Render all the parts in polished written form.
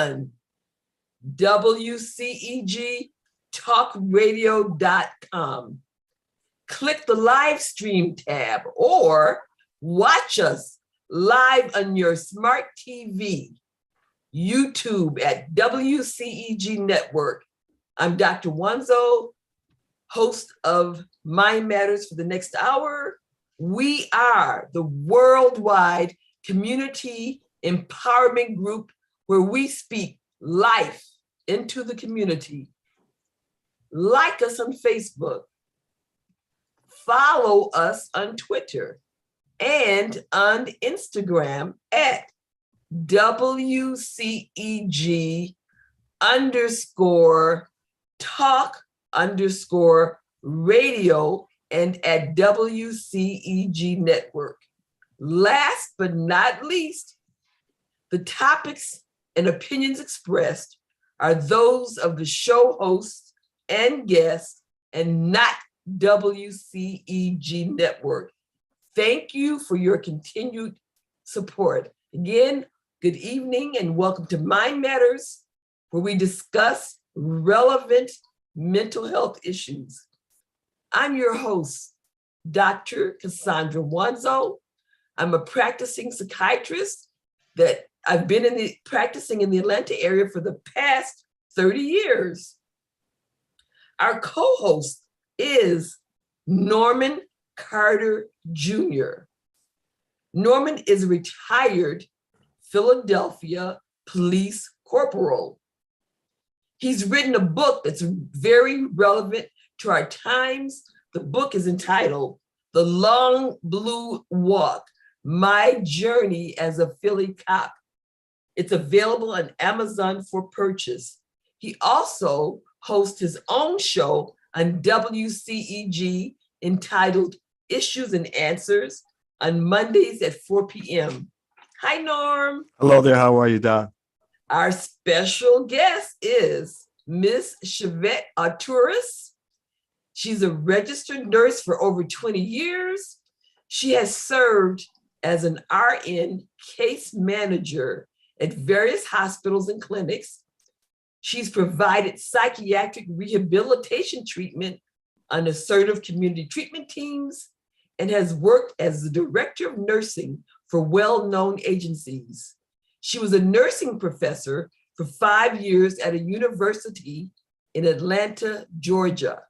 on WCEG Talk Radio.com. Click the live stream tab or watch us live on your smart TV, YouTube at WCEG Network. I'm Dr. Wanzo, host of Mind Matters for the next hour. We are the worldwide community empowerment group where we speak life into the community. Like us on Facebook, follow us on Twitter and on Instagram at WCEG _talk _radio and at WCEG Network. Last but not least, the topics and opinions expressed are those of the show hosts and guests and not WCEG Network. Thank you for your continued support. Again, good evening and welcome to Mind Matters, where we discuss relevant mental health issues. I'm your host, Dr. Cassandra Wanzo. I'm a practicing psychiatrist that I've been practicing in the Atlanta area for the past 30 years. Our co-host is Norman Carter Jr. Norman is a retired Philadelphia police corporal. He's written a book that's very relevant to our times. The book is entitled The Long Blue Walk, My Journey as a Philly Cop. It's available on Amazon for purchase. He also hosts his own show on WCEG entitled Issues and Answers on Mondays at 4 p.m. Hi, Norm. Hello there. How are you, Doc? Our special guest is Miss Shavett Athouris. She's a registered nurse for over 20 years. She has served as an RN case manager at various hospitals and clinics. She's provided psychiatric rehabilitation treatment on assertive community treatment teams and has worked as the director of nursing for well-known agencies. She was a nursing professor for 5 years at a university in Atlanta, Georgia.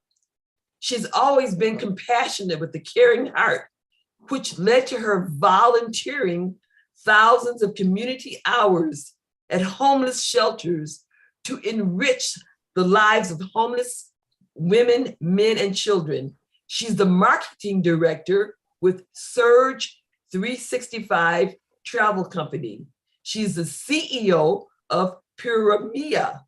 She's always been compassionate with a caring heart, which led to her volunteering thousands of community hours at homeless shelters to enrich the lives of homeless women, men, and children. She's the marketing director with Surge 365 Travel Company. She's the CEO of Pyramia,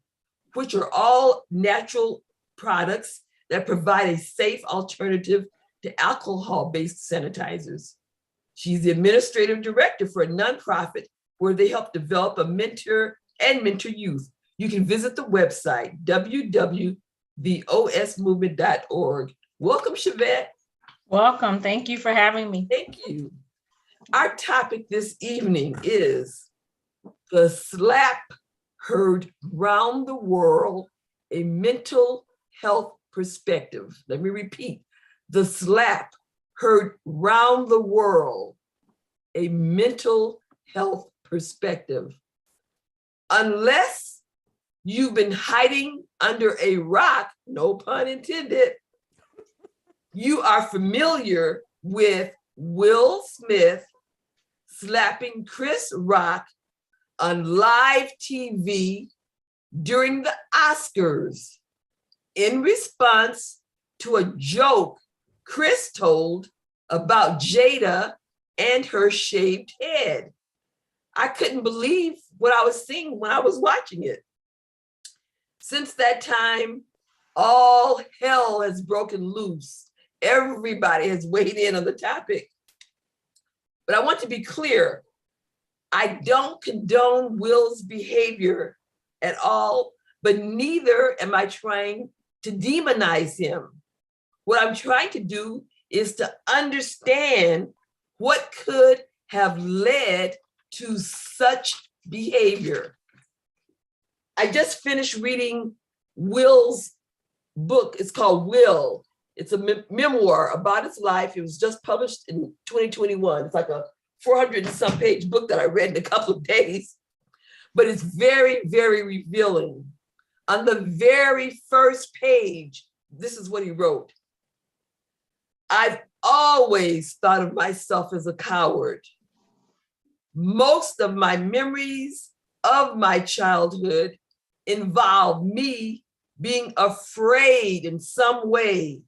which are all natural products that provide a safe alternative to alcohol-based sanitizers. She's the administrative director for a nonprofit where they help develop and mentor youth. You can visit the website, www.theosmovement.org. Welcome, Shavett. Welcome. Thank you for having me. Thank you. Our topic this evening is the slap heard round the world, a mental health perspective. Let me repeat, the slap heard round the world, a mental health perspective. Unless you've been hiding under a rock, no pun intended, you are familiar with Will Smith slapping Chris Rock on live TV during the Oscars in response to a joke Chris told about Jada and her shaved head. I couldn't believe what I was seeing when I was watching it. Since that time, all hell has broken loose. Everybody has weighed in on the topic. But I want to be clear, I don't condone Will's behavior at all, but neither am I trying to demonize him. What I'm trying to do is to understand what could have led to such behavior. I just finished reading Will's book. It's called Will. It's a memoir about his life. It was just published in 2021. It's like a 400 and some page book that I read in a couple of days, but it's very, very revealing. On the very first page, this is what he wrote. I've always thought of myself as a coward. Most of my memories of my childhood involve me being afraid in some way,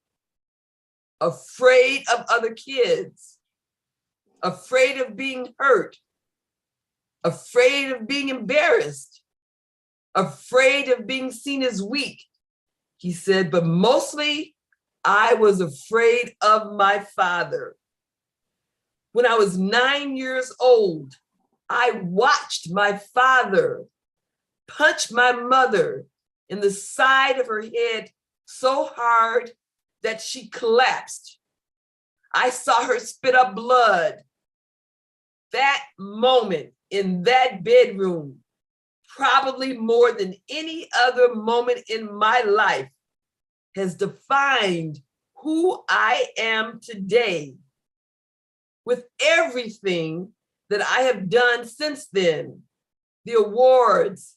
afraid of other kids, afraid of being hurt, afraid of being embarrassed, afraid of being seen as weak. He said, but mostly I was afraid of my father. When I was 9 years old, I watched my father punch my mother in the side of her head so hard that she collapsed. I saw her spit up blood. That moment in that bedroom, probably more than any other moment in my life, has defined who I am today. With everything that I have done since then, the awards,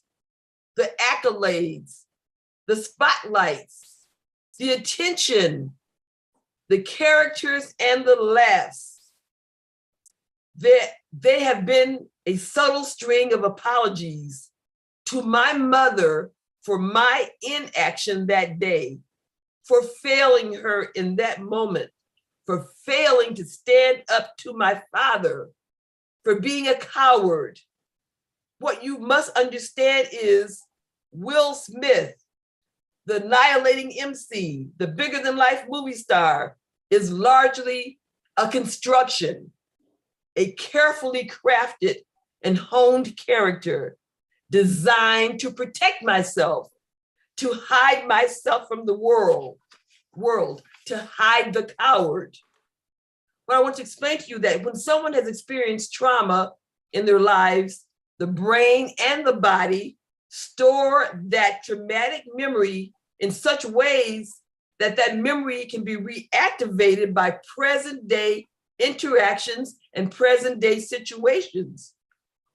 the accolades, the spotlights, the attention, the characters and the laughs, they have been a subtle string of apologies to my mother for my inaction that day, for failing her in that moment, for failing to stand up to my father, for being a coward. What you must understand is Will Smith, the annihilating MC, the bigger than life movie star, is largely a construction, a carefully crafted and honed character designed to protect myself, to hide myself from the world, to hide the coward. But I want to explain to you that when someone has experienced trauma in their lives, the brain and the body store that traumatic memory in such ways that that memory can be reactivated by present day interactions and present day situations.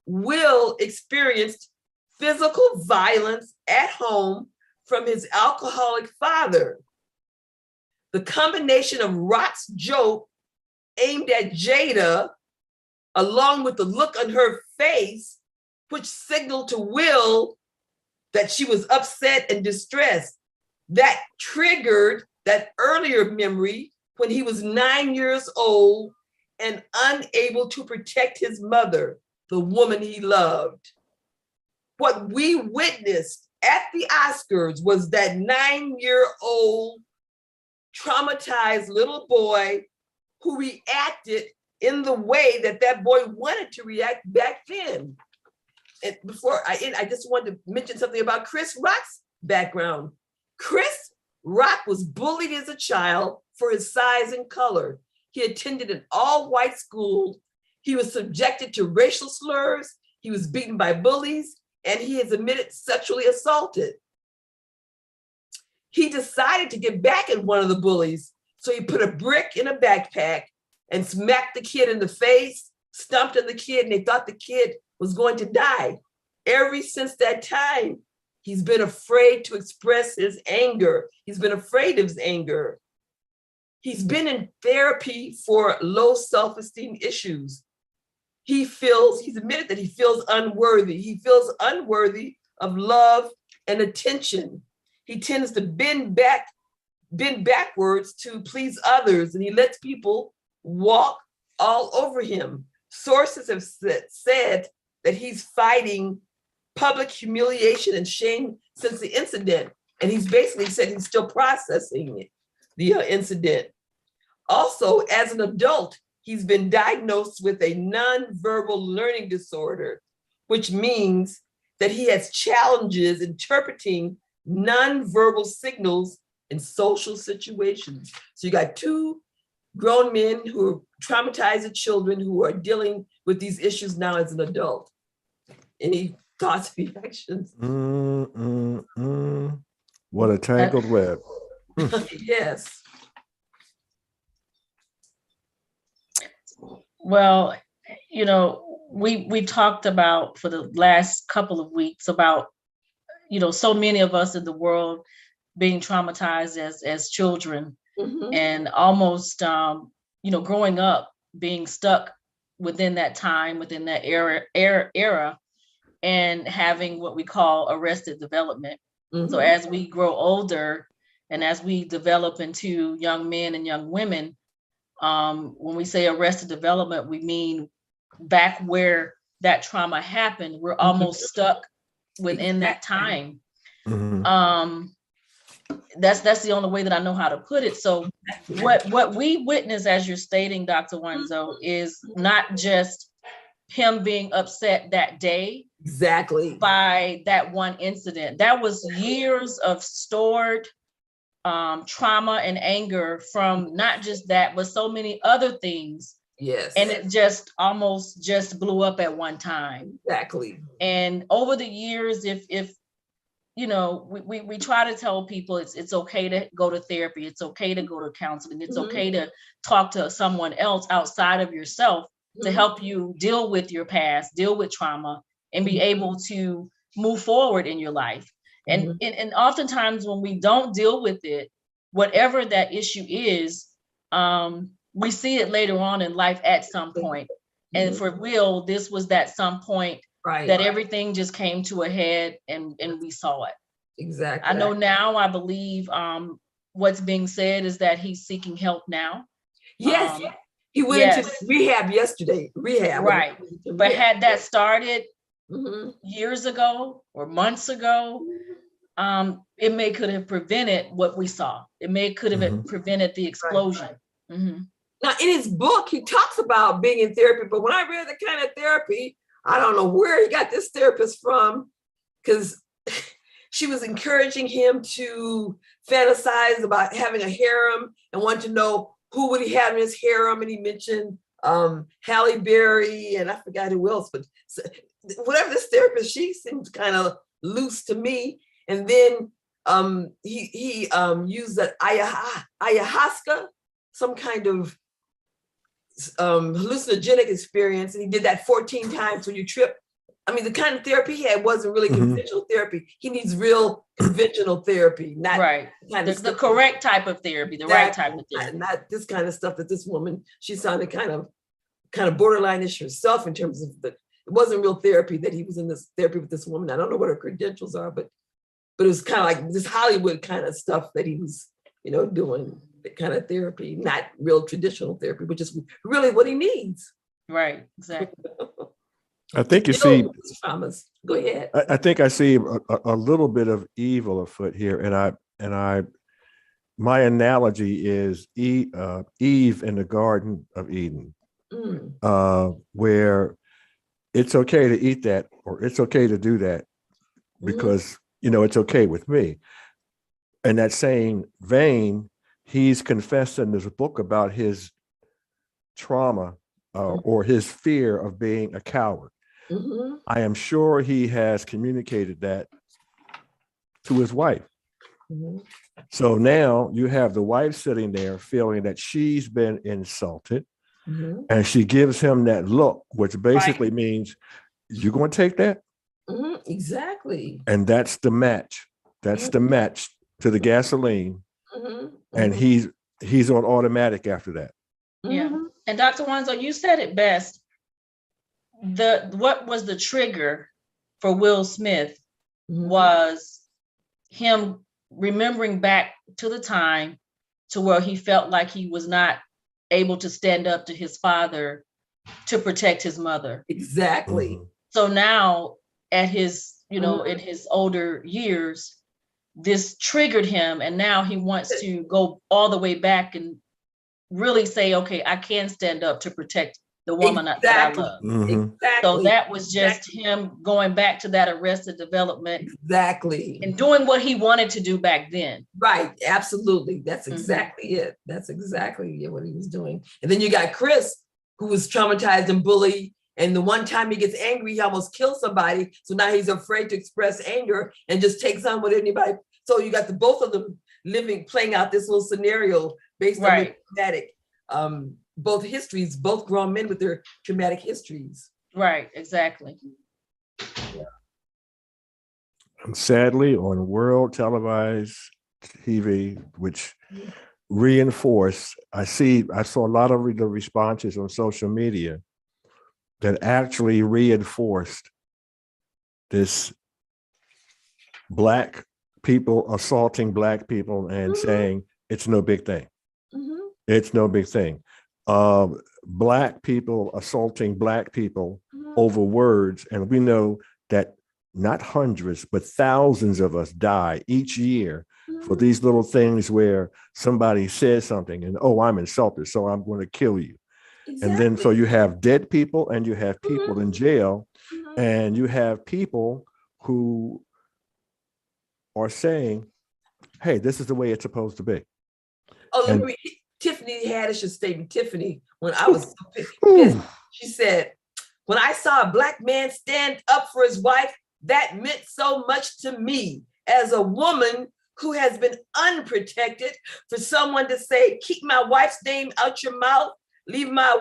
Will experienced physical violence at home from his alcoholic father. The combination of Rock's joke aimed at Jada, along with the look on her face, which signaled to Will that she was upset and distressed, that triggered that earlier memory when he was 9 years old and unable to protect his mother, the woman he loved. What we witnessed at the Oscars was that 9-year-old traumatized little boy who reacted in the way that that boy wanted to react back then. And before I end, I just wanted to mention something about Chris Rock's background. Chris Rock was bullied as a child for his size and color. He attended an all-white school. He was subjected to racial slurs. He was beaten by bullies, and he has admitted sexually assaulted. He decided to get back at one of the bullies. So he put a brick in a backpack and smacked the kid in the face, stomped on the kid, and they thought the kid was going to die. Ever since that time, he's been afraid to express his anger. He's been afraid of his anger. He's been in therapy for low self-esteem issues. He's admitted that he feels unworthy. He feels unworthy of love and attention. He tends to bend backwards to please others, and he lets people walk all over him. Sources have said that he's fighting public humiliation and shame since the incident, and he's basically said he's still processing the incident. Also, as an adult, he's been diagnosed with a nonverbal learning disorder, which means that he has challenges interpreting nonverbal signals in social situations. So you got two grown men who are traumatized children who are dealing with these issues now as an adult. Any thoughts, reactions. What a tangled web. Yes. Well, we talked about for the last couple of weeks about, so many of us in the world being traumatized as children, and almost, growing up, being stuck within that time, within that era, and having what we call arrested development. So as we grow older and as we develop into young men and young women, when we say arrested development, we mean back where that trauma happened. We're almost stuck within that time. That's the only way that I know how to put it. So what we witness, as you're stating, Dr. Wanzo, is not just him being upset that day by that one incident. That was years of stored trauma and anger from not just that, but so many other things. Yes. And it just almost just blew up at one time. Exactly. And over the years, if we try to tell people it's okay to go to therapy, it's okay to go to counseling, it's okay to talk to someone else outside of yourself to help you deal with your past, deal with trauma, and be able to move forward in your life. And oftentimes when we don't deal with it, whatever that issue is, we see it later on in life at some point. And for Will, this was that some point that everything just came to a head and we saw it. Exactly. I know now, I believe what's being said is that he's seeking help now. Yes. He went into rehab yesterday. Right. But had that started years ago or months ago, it could have prevented what we saw. It could have prevented the explosion. Now, in his book, he talks about being in therapy, but when I read the kind of therapy, I don't know where he got this therapist from, because she was encouraging him to fantasize about having a harem and want to know who would he have in his harem. And he mentioned Halle Berry, and I forgot who else, but whatever this therapist, she seems kind of loose to me. And then he used that ayahuasca, some kind of hallucinogenic experience, and he did that 14 times when you trip. I mean, the kind of therapy he had wasn't really conventional therapy. He needs real conventional therapy, not the correct type of therapy, the right type of therapy, not this kind of stuff that this woman. She sounded kind of borderline-ish herself in terms of it wasn't real therapy that he was in this therapy with this woman. I don't know what her credentials are, but it was kind of like this Hollywood kind of stuff that he was, doing. That kind of therapy, not real traditional therapy, which is really what he needs. Right, exactly. I think you see, traumas. Go ahead. I think I see a little bit of evil afoot here, and my analogy is Eve in the Garden of Eden, where it's okay to eat that, or it's okay to do that because it's okay with me. In that same vein, he's confessed in this book about his trauma or his fear of being a coward. I am sure he has communicated that to his wife. So now you have the wife sitting there feeling that she's been insulted, and she gives him that look, which basically means, you're going to take that? Exactly. And that's the match. That's the match to the gasoline. And he's on automatic after that. Yeah. And Dr. Wanzo, you said it best. What was the trigger for Will Smith was him remembering back to the time to where he felt like he was not able to stand up to his father to protect his mother. Exactly. So now at his, in his older years, this triggered him, and now he wants to go all the way back and really say, okay, I can stand up to protect the woman that I love. So that was just him going back to that arrested development. Exactly. And doing what he wanted to do back then. Right. Absolutely. That's exactly it. That's exactly what he was doing. And then you got Chris, who was traumatized and bullied And the one time he gets angry, he almost kills somebody. So now he's afraid to express anger and just takes on with anybody. So you got both of them playing out this little scenario based on their traumatic, both histories, both grown men with their traumatic histories. Right, exactly. Yeah. And sadly, on world televised TV, which reinforced, I saw a lot of the responses on social media that actually reinforced this Black people assaulting Black people and saying it's no big thing. It's no big thing. Black people assaulting Black people over words, and we know that not hundreds, but thousands of us die each year for these little things where somebody says something and, oh, I'm insulted, so I'm going to kill you. Exactly. And then so you have dead people and you have people in jail, and you have people who are saying, hey, this is the way it's supposed to be. Oh, let me read Tiffany Haddish's statement. Tiffany, when I was so pissed, she said, when I saw a Black man stand up for his wife, that meant so much to me as a woman who has been unprotected. For someone to say, keep my wife's name out your mouth, leave my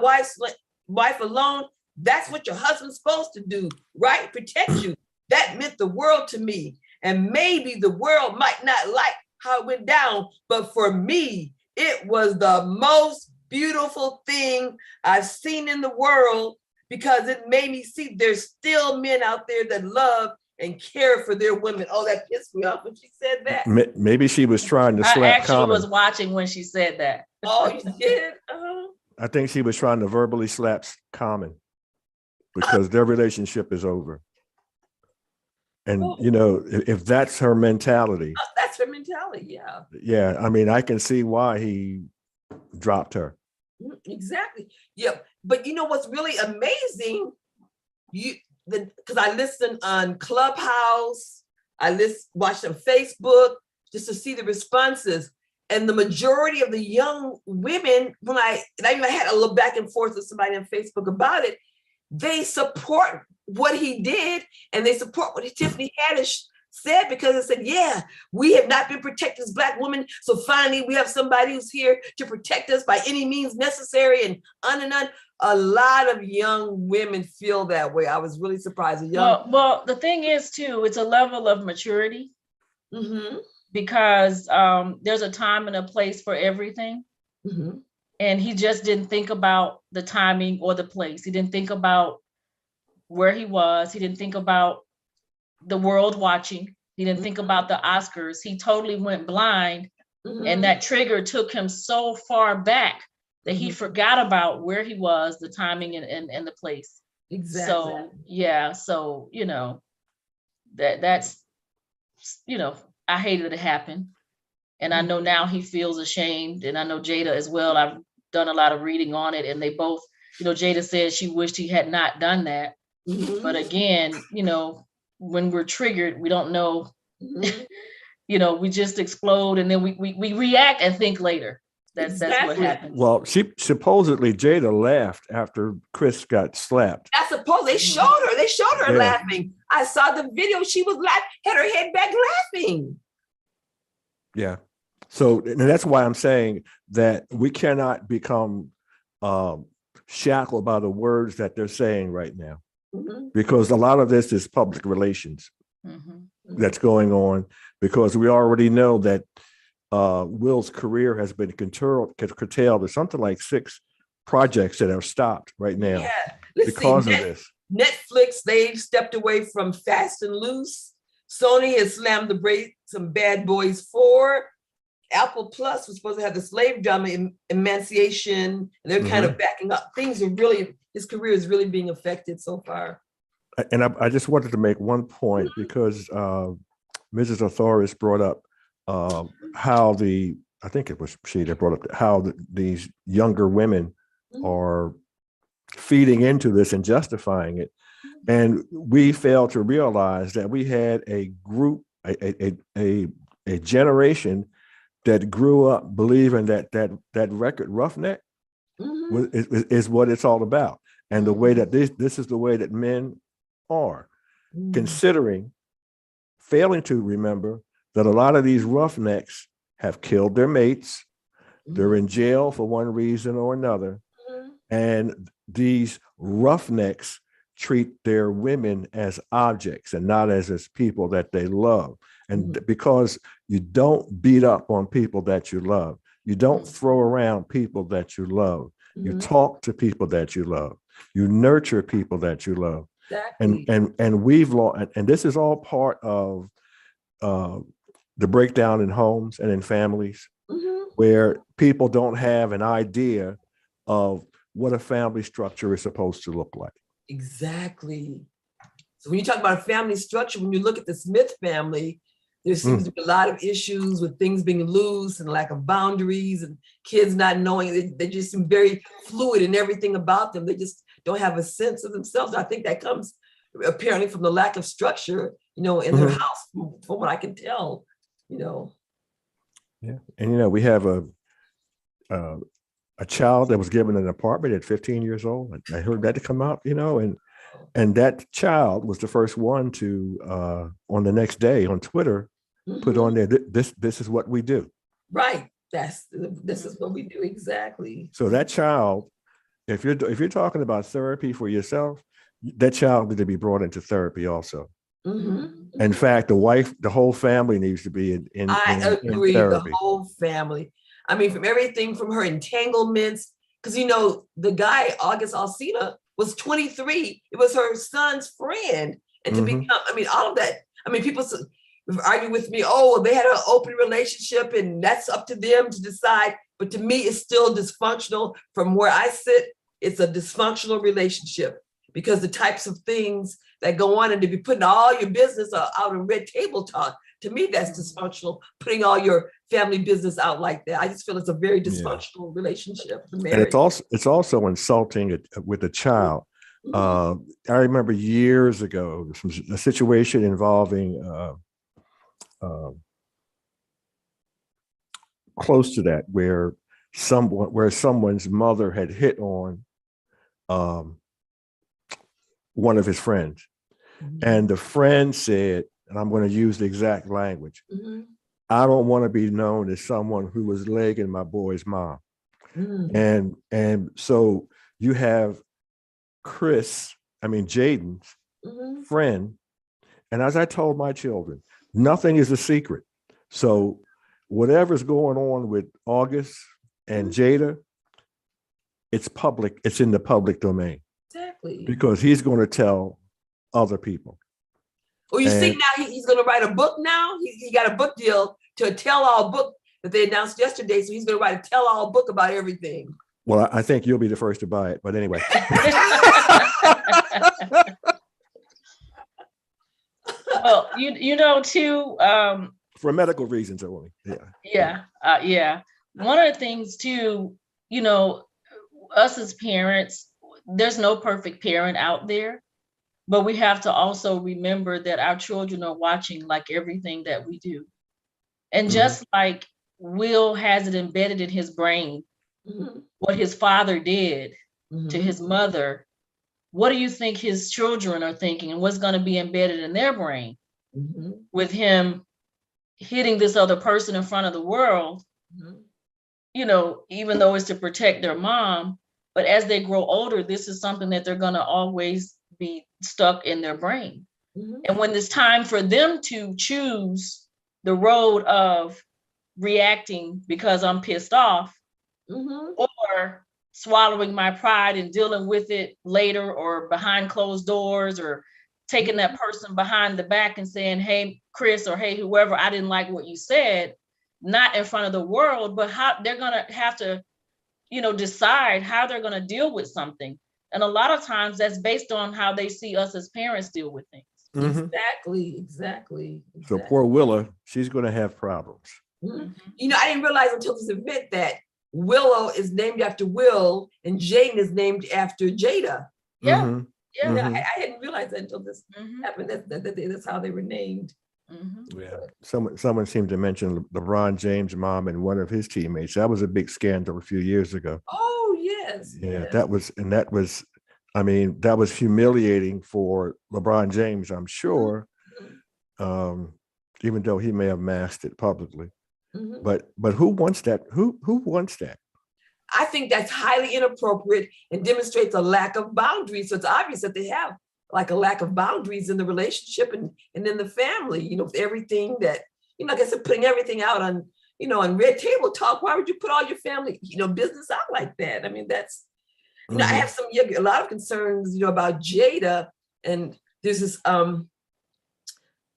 wife alone. That's what your husband's supposed to do, right? Protect you. That meant the world to me. And maybe the world might not like how it went down, but for me, it was the most beautiful thing I've seen in the world, because it made me see there's still men out there that love and care for their women. Oh, that pissed me off when she said that. Maybe she was trying to slap I actually Common. was watching when she said that. Oh, you did? I think she was trying to verbally slap Common because their relationship is over. And, you know, if that's her mentality. That's her mentality, yeah. Yeah, I mean, I can see why he dropped her. Exactly. Yeah, but you know what's really amazing? Because I listen on Clubhouse, watched on Facebook just to see the responses. And the majority of the young women, and I had a little back and forth with somebody on Facebook about it, they support what he did, and they support what Tiffany Haddish said, because it said, yeah, we have not been protected as Black women. So finally, we have somebody who's here to protect us by any means necessary, and on. A lot of young women feel that way. I was really surprised. Well, the thing is, too, it's a level of maturity, because there's a time and a place for everything. And he just didn't think about the timing or the place. He didn't think about where he was. He didn't think about the world watching. He didn't think about the Oscars. He totally went blind. And that trigger took him so far back that he forgot about where he was, the timing and the place. Exactly. So, yeah. So, you know, that's, you know, I hated it happen. And I know now he feels ashamed. And I know Jada as well. I've done a lot of reading on it. And they both, you know, Jada said she wished he had not done that. But again, you know, when we're triggered, we don't know, you know, we just explode, and then we react and think later. That's what happens. Well, supposedly Jada laughed after Chris got slapped. I suppose they showed her laughing. I saw the video. She was laughing, had her head back laughing. Yeah. So, and that's why I'm saying that we cannot become shackled by the words that they're saying right now, because a lot of this is public relations that's going on, because we already know that Will's career has been curtailed to something like 6 projects that have stopped right now because of this. Netflix, they've stepped away from Fast and Loose. Sony has slammed the brakes on Bad Boys 4. Apple Plus was supposed to have the slave drama Emancipation, and they're kind of backing up. Things are really, his career is really being affected so far. And I just wanted to make one point, because Mrs. Athouris brought up how I think it was she that brought up how these younger women are feeding into this and justifying it. And we failed to realize that we had a group, a generation that grew up believing that record Roughneck is what it's all about. and the way that this is the way that men are, considering, failing to remember that a lot of these roughnecks have killed their mates. They're in jail for one reason or another. And these roughnecks treat their women as objects and not as people that they love. And because you don't beat up on people that you love, you don't throw around people that you love, you talk to people that you love, you nurture people that you love. Exactly. And we've lost, and this is all part of the breakdown in homes and in families, where people don't have an idea of what a family structure is supposed to look like. Exactly. So when you talk about a family structure, when you look at the Smith family, there seems to be a lot of issues with things being loose and lack of boundaries and kids not knowing. They just seem very fluid in everything about them. They just don't have a sense of themselves. I think that comes apparently from the lack of structure, in their house, from what I can tell, Yeah, and we have a child that was given an apartment at 15 years old. I heard that to come out, and that child was the first one to, on the next day on Twitter, put on there, this is what we do. Right. This is what we do. Exactly. So that child, if you're talking about therapy for yourself, that child needs to be brought into therapy also. In fact, the whole family needs to be in agree, therapy. The whole family. I mean, from everything from her entanglements, because the guy, August Alsina, was 23. It was her son's friend. And to become, all of that, people argue with me, they had an open relationship and that's up to them to decide. But to me, it's still dysfunctional. From where I sit, it's a dysfunctional relationship because the types of things that go on, and to be putting all your business out in red table talk, to me, that's dysfunctional, putting all your family business out like that. I just feel it's a very dysfunctional relationship. And it's also insulting with a child. I remember years ago, a situation involving close to that, where someone's mother had hit on one of his friends. And the friend said, and I'm going to use the exact language, I don't want to be known as someone who was legging my boy's mom. And so you have Jaden's friend. And as I told my children, nothing is a secret. So whatever's going on with August and Jada, it's public. It's in the public domain. Exactly. Because he's going to tell other people. Well, you see now he's going to write a book now. He got a book deal to a tell-all book that they announced yesterday. So he's going to write a tell-all book about everything. Well, I think you'll be the first to buy it. But anyway. Well, too. For medical reasons only. Yeah. One of the things too, us as parents, there's no perfect parent out there. But we have to also remember that our children are watching like everything that we do. And just like Will has it embedded in his brain, what his father did to his mother, what do you think his children are thinking and what's going to be embedded in their brain with him hitting this other person in front of the world, even though it's to protect their mom. But as they grow older, this is something that they're going to always be stuck in their brain. And when it's time for them to choose the road of reacting because I'm pissed off, or swallowing my pride and dealing with it later or behind closed doors, or taking that person behind the back and saying, hey, Chris, or hey, whoever, I didn't like what you said, not in front of the world, but how they're going to have to, decide how they're going to deal with something. And a lot of times that's based on how they see us as parents deal with things. Exactly. So poor Willa, she's going to have problems. I didn't realize until this event that Willow is named after Will and Jaden is named after Jada. Yeah. I hadn't realized that until this happened. That's how they were named. Yeah. Someone seemed to mention LeBron James' mom and one of his teammates. That was a big scandal a few years ago. Oh yes. Yeah, that was I mean, that was humiliating for LeBron James, I'm sure, even though he may have masked it publicly. But who wants that? Who wants that? I think that's highly inappropriate and demonstrates a lack of boundaries. So it's obvious that they have like a lack of boundaries in the relationship and in the family, you know, everything that, you know, like I said, putting everything out on, you know, on Red Table Talk. Why would you put all your family, you know, business out like that? I mean, that's, you know, I have a lot of concerns, you know, about Jada. And there's this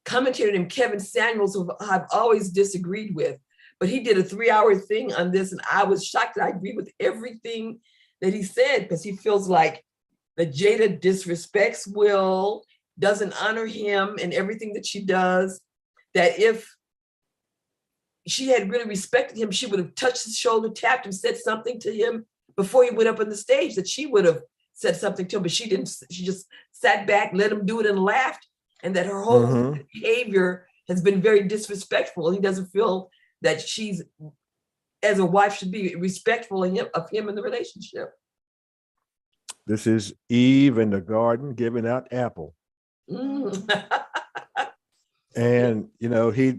commentator named Kevin Samuels, who I've always disagreed with, but he did a 3-hour thing on this. And I was shocked that I agree with everything that he said, because he feels like that Jada disrespects Will, doesn't honor him and everything that she does, that if she had really respected him, she would have touched his shoulder, tapped him, said something to him before he went up on the stage, that she would have said something to him, but she didn't. She just sat back, let him do it and laughed, and that her whole behavior has been very disrespectful. He doesn't feel that she's, as a wife, should be respectful of him in the relationship. This is Eve in the garden giving out apple. And, you know, he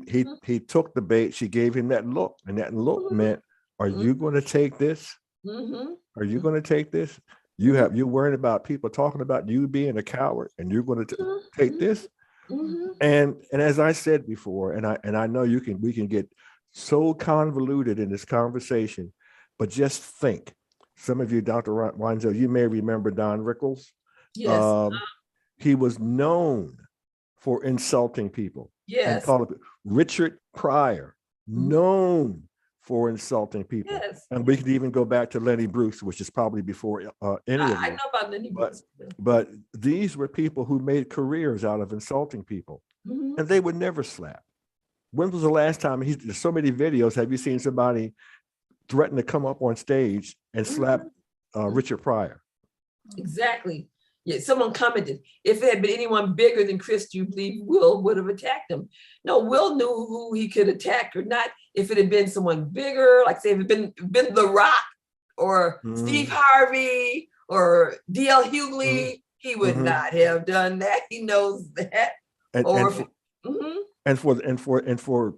took the bait. She gave him that look, and that look meant, are you going to take this? Are you going to take this? You're worried about people talking about you being a coward, and you're going to take this? And as I said before, and I know we can get so convoluted in this conversation, but just think. Some of you, Dr. Wanzo, you may remember Don Rickles. Yes. He was known for insulting people. Yes. And Richard Pryor, known for insulting people. Yes. And we could even go back to Lenny Bruce, which is probably before any of them. I know about Lenny Bruce. But these were people who made careers out of insulting people, and they would never slap. When was the last time? There's so many videos. Have you seen somebody threaten to come up on stage and slap Richard Pryor? Exactly. Yeah, someone commented, if it had been anyone bigger than Chris, do you believe Will would have attacked him? No, Will knew who he could attack or not. If it had been someone bigger, like say if it had been The Rock or Steve Harvey or D.L. Hughley, he would not have done that. He knows that. And for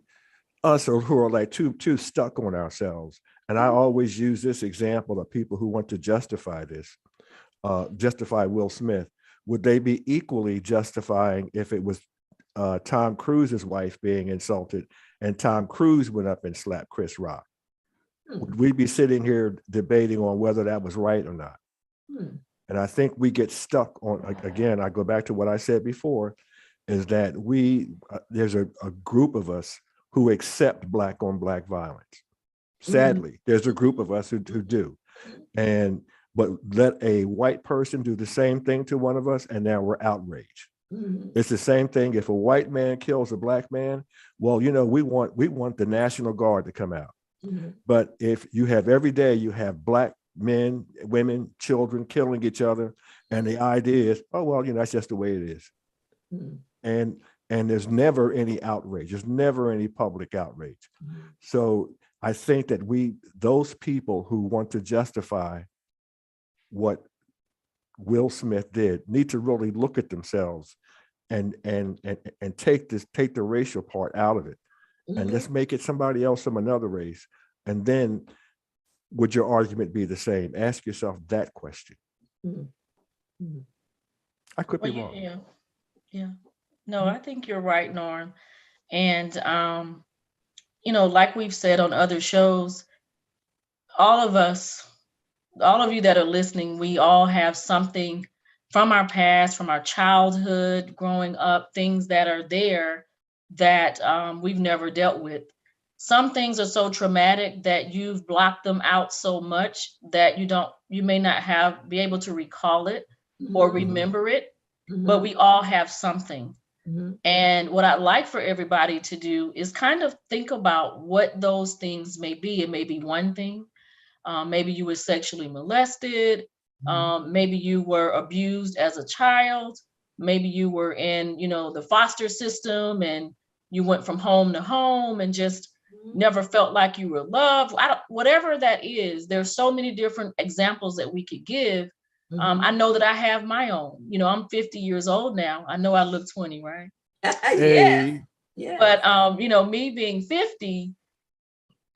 us who are like too stuck on ourselves, and I always use this example of people who want to justify this. Justify Will Smith, would they be equally justifying if it was Tom Cruise's wife being insulted and Tom Cruise went up and slapped Chris Rock? Would we be sitting here debating on whether that was right or not? And I think we get stuck on, again, I go back to what I said before, is that there's a group of us who accept Black on Black violence. Sadly, there's a group of us who do. But let a white person do the same thing to one of us, and now we're outraged. It's the same thing if a white man kills a Black man. Well, you know, we want the National Guard to come out. But if you have every day, you have Black men, women, children killing each other, and the idea is, oh, well, you know, that's just the way it is. And there's never any outrage. There's never any public outrage. So I think that those people who want to justify what Will Smith did need to really look at themselves and take the racial part out of it, and let's make it somebody else from another race. And then would your argument be the same? Ask yourself that question. I could be wrong. Yeah. No, I think you're right, Norm. And you know, like we've said on other shows, all of you that are listening, we all have something from our past, from our childhood, growing up, things that are there that we've never dealt with. Some things are so traumatic that you've blocked them out so much that you may not be able to recall it or remember it, but we all have something. And what I'd like for everybody to do is kind of think about what those things may be. It may be one thing. Maybe you were sexually molested. Maybe you were abused as a child. Maybe you were in, you know, the foster system and you went from home to home and just never felt like you were loved. Whatever that is, there's so many different examples that we could give. I know that I have my own. You know, I'm 50 years old now. I know I look 20, right? Yes. Yeah. But you know, me being 50,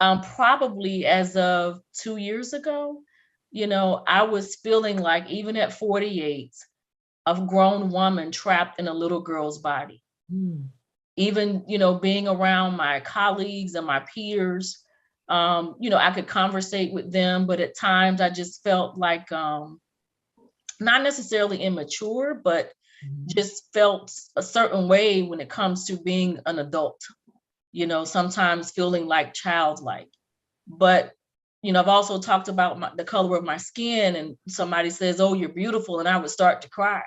probably as of 2 years ago, you know, I was feeling like even at 48, a grown woman trapped in a little girl's body. Even, you know, being around my colleagues and my peers, you know, I could conversate with them, but at times I just felt like not necessarily immature, but just felt a certain way when it comes to being an adult, you know, sometimes feeling like childlike. But, you know, I've also talked about the color of my skin, and somebody says, "Oh, you're beautiful," and I would start to cry.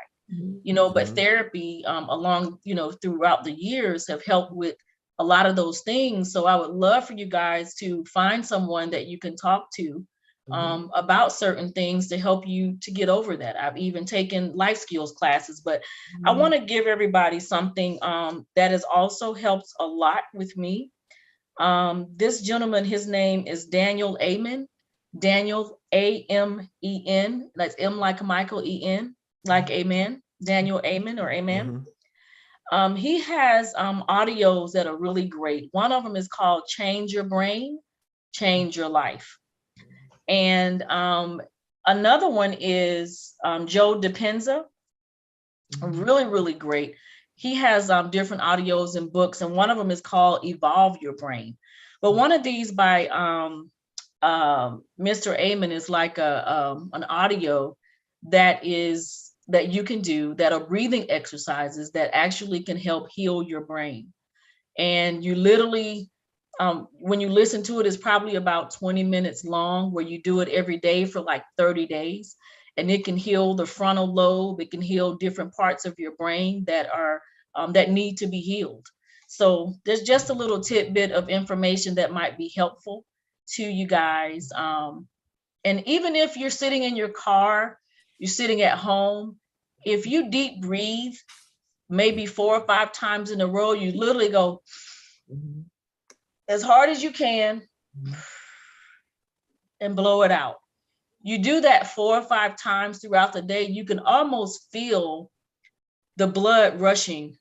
You know, but therapy along, you know, throughout the years have helped with a lot of those things. So I would love for you guys to find someone that you can talk to about certain things to help you to get over that. I've even taken life skills classes, but I want to give everybody something that has also helped a lot with me. This gentleman, his name is Daniel Amen. Daniel Amen. That's M like Michael, E-N, like amen. Daniel Amen or Amen. He has audios that are really great. One of them is called Change Your Brain, Change Your Life. And another one is Joe Dispenza, really, really great. He has different audios and books, and one of them is called Evolve Your Brain. But one of these by Mr. Amen is like an audio that you can do, that are breathing exercises that actually can help heal your brain. And you literally, when you listen to it, it's probably about 20 minutes long, where you do it every day for like 30 days. And it can heal the frontal lobe. It can heal different parts of your brain that are that need to be healed. So there's just a little tidbit of information that might be helpful to you guys. And even if you're sitting in your car, you're sitting at home, if you deep breathe, maybe 4 or 5 times in a row, you literally go as hard as you can and blow it out. You do that 4 or 5 times throughout the day, you can almost feel the blood rushing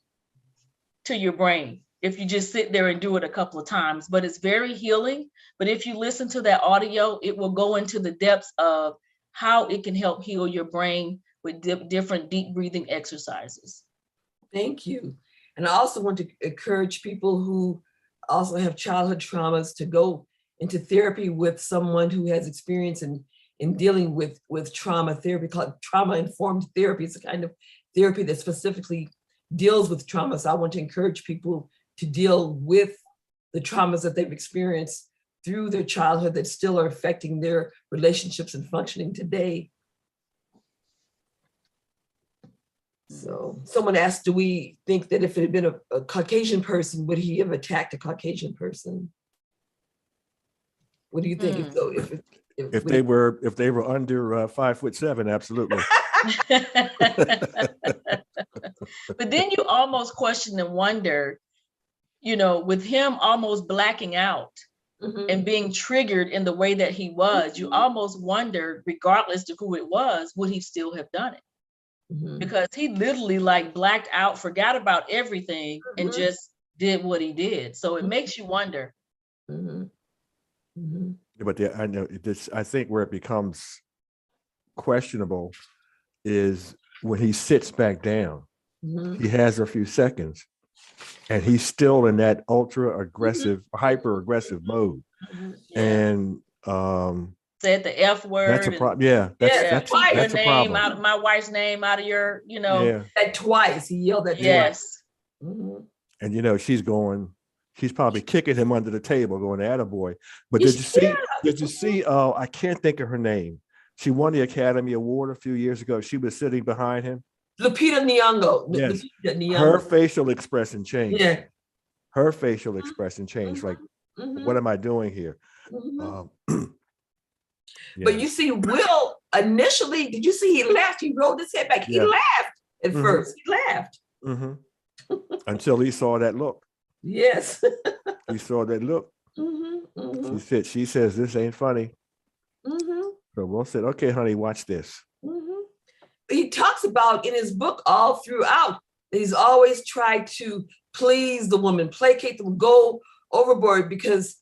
to your brain if you just sit there and do it a couple of times. But it's very healing. But if you listen to that audio, it will go into the depths of how it can help heal your brain with different deep breathing exercises. Thank you. And I also want to encourage people who also have childhood traumas to go into therapy with someone who has experience in dealing with trauma therapy, called trauma-informed therapy. It's a kind of therapy that specifically deals with trauma. So I want to encourage people to deal with the traumas that they've experienced through their childhood that still are affecting their relationships and functioning today. So someone asked, do we think that if it had been a Caucasian person, would he have attacked a Caucasian person? What do you think? If they were under 5'7", absolutely. But then you almost question and wonder, you know, with him almost blacking out and being triggered in the way that he was, you almost wonder, regardless of who it was, would he still have done it? Because he literally like blacked out, forgot about everything, and just did what he did. So it makes you wonder. But I know this. I think where it becomes questionable is when he sits back down. He has a few seconds, and he's still in that ultra aggressive, hyper aggressive mode, and said the F word. That's a problem. Yeah, that's your a name problem. out of my wife's name out of your, you know. Yeah. That twice. He yelled at yes. And you know, she's probably kicking him under the table, going, "Attaboy." But did you see? Oh, I can't think of her name. She won the Academy Award a few years ago. She was sitting behind him. Lupita Nyong'o. Yes. Lupita Nyong'o. Her facial expression changed. Yeah. Her facial expression changed. Like, what am I doing here? But you see, Will initially, did you see he laughed? He rolled his head back. He laughed at first. He laughed. Until he saw that look. Yes. He saw that look. She says, "This ain't funny." So Will said, "Okay, honey, watch this." he talks about in his book all throughout that he's always tried to please the woman, placate them, go overboard, because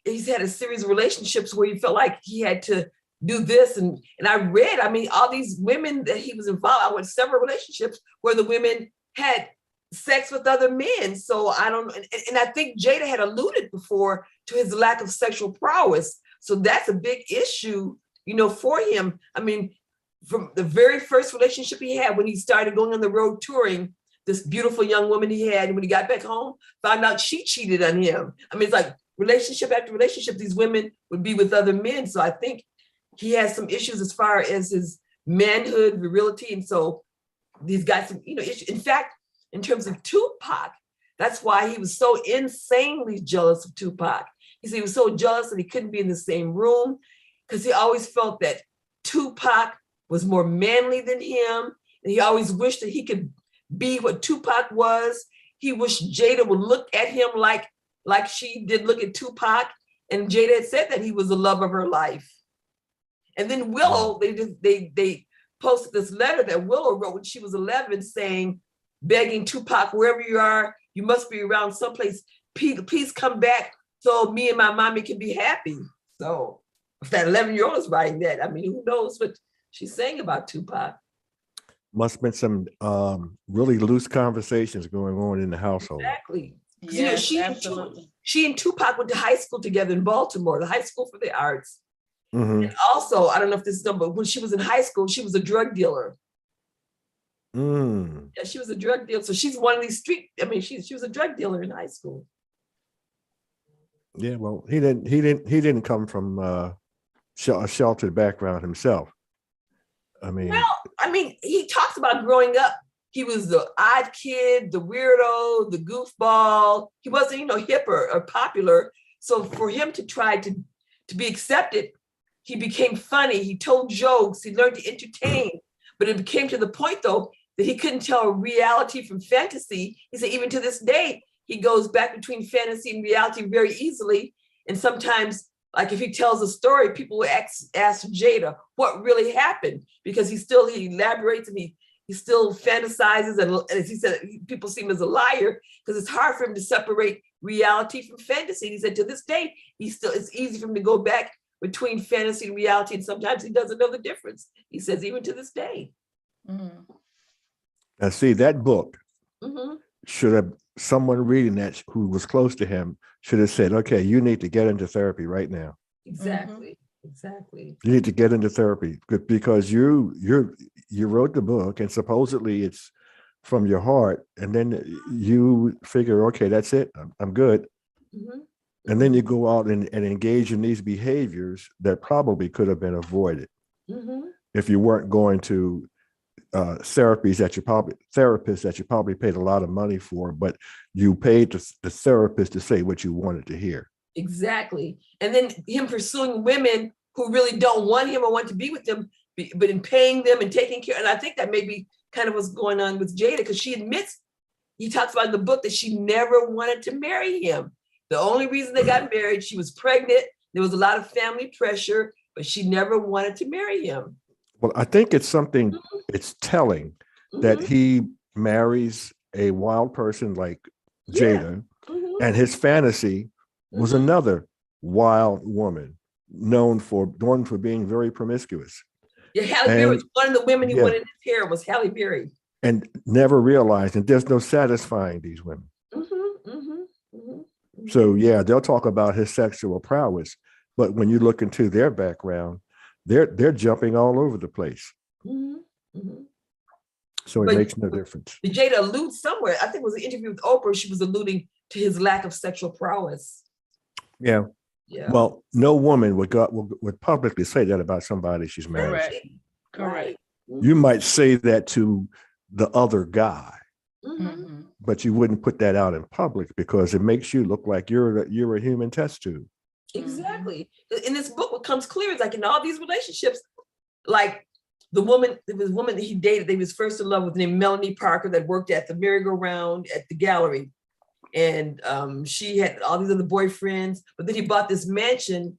he's had a series of relationships where he felt like he had to do this. And I read, I mean, all these women that he was involved, I went several relationships where the women had sex with other men. So I don't, and I think Jada had alluded before to his lack of sexual prowess. So that's a big issue, you know, for him. I mean, from the very first relationship he had when he started going on the road touring, this beautiful young woman he had, and when he got back home, found out she cheated on him. I mean, it's like relationship after relationship, these women would be with other men. So I think he has some issues as far as his manhood, virility. And so he's got some, you know, issues. In fact, in terms of Tupac, that's why he was so insanely jealous of Tupac. He said he was so jealous that he couldn't be in the same room because he always felt that Tupac was more manly than him. And he always wished that he could be what Tupac was. He wished Jada would look at him like she did look at Tupac. And Jada had said that he was the love of her life. And then Willow, they posted this letter that Willow wrote when she was 11 saying, begging Tupac, wherever you are, you must be around someplace. Please come back so me and my mommy can be happy. So if that 11-year-old is writing that, I mean, who knows what she's saying about Tupac. Must have been some really loose conversations going on in the household. Exactly. Yes, you know, absolutely. She and Tupac went to high school together in Baltimore, the High School for the Arts. Mm-hmm. And also, I don't know if this is done, but when she was in high school, she was a drug dealer. Mm. Yeah, she was a drug dealer. So she's one of these she was a drug dealer in high school. Yeah, well, he didn't come from a sheltered background himself. I mean, he talks about growing up. He was the odd kid, the weirdo, the goofball. He wasn't, you know, hip or popular. So for him to try to be accepted, he became funny. He told jokes. He learned to entertain. But it became to the point, though, that he couldn't tell reality from fantasy. He said even to this day, he goes back between fantasy and reality very easily. And sometimes, like if he tells a story, people will ask Jada what really happened, because he elaborates and he still fantasizes. And as he said, people see him as a liar because it's hard for him to separate reality from fantasy. And he said to this day, it's easy for him to go back between fantasy and reality. And sometimes he doesn't know the difference. He says even to this day. Mm-hmm. Now, see, that book Mm-hmm. should have, someone reading that who was close to him should have said, okay, you need to get into therapy right now. Exactly. Exactly. You need to get into therapy because you wrote the book and supposedly it's from your heart. And then you figure, okay, that's it. I'm good. Mm-hmm. And then you go out and engage in these behaviors that probably could have been avoided Mm-hmm. if you weren't going to therapists that you probably paid a lot of money for, but you paid the therapist to say what you wanted to hear. Exactly. And then him pursuing women who really don't want him or want to be with him, but in paying them and taking care. And I think that may be kind of what's going on with Jada, because she admits, he talks about in the book, that she never wanted to marry him. The only reason they got married, she was pregnant. There was a lot of family pressure, but she never wanted to marry him. Well, I think it's something, it's telling that Mm-hmm. he marries a wild person like Jada, Mm-hmm. and his fantasy was Mm-hmm. another wild woman known for being very promiscuous. Yeah, Halle Berry was one of the women he yeah. wanted in his hair was Halle Berry. And never realized, and there's no satisfying these women. Mm-hmm. Mm-hmm. Mm-hmm. So yeah, they'll talk about his sexual prowess, but when you look into their background, they're jumping all over the place. Mm-hmm. Mm-hmm. So it makes no difference. Jada alludes somewhere, I think it was an interview with Oprah, she was alluding to his lack of sexual prowess. Yeah. Yeah. Well, no woman would publicly say that about somebody she's married. Correct. You might say that to the other guy, Mm-hmm. but you wouldn't put that out in public because it makes you look like you're a human test tube. Exactly. In this book, what comes clear is like in all these relationships, like there was a woman that he dated, they was first in love with, named Melanie Parker, that worked at the merry-go-round at the gallery. And she had all these other boyfriends, but then he bought this mansion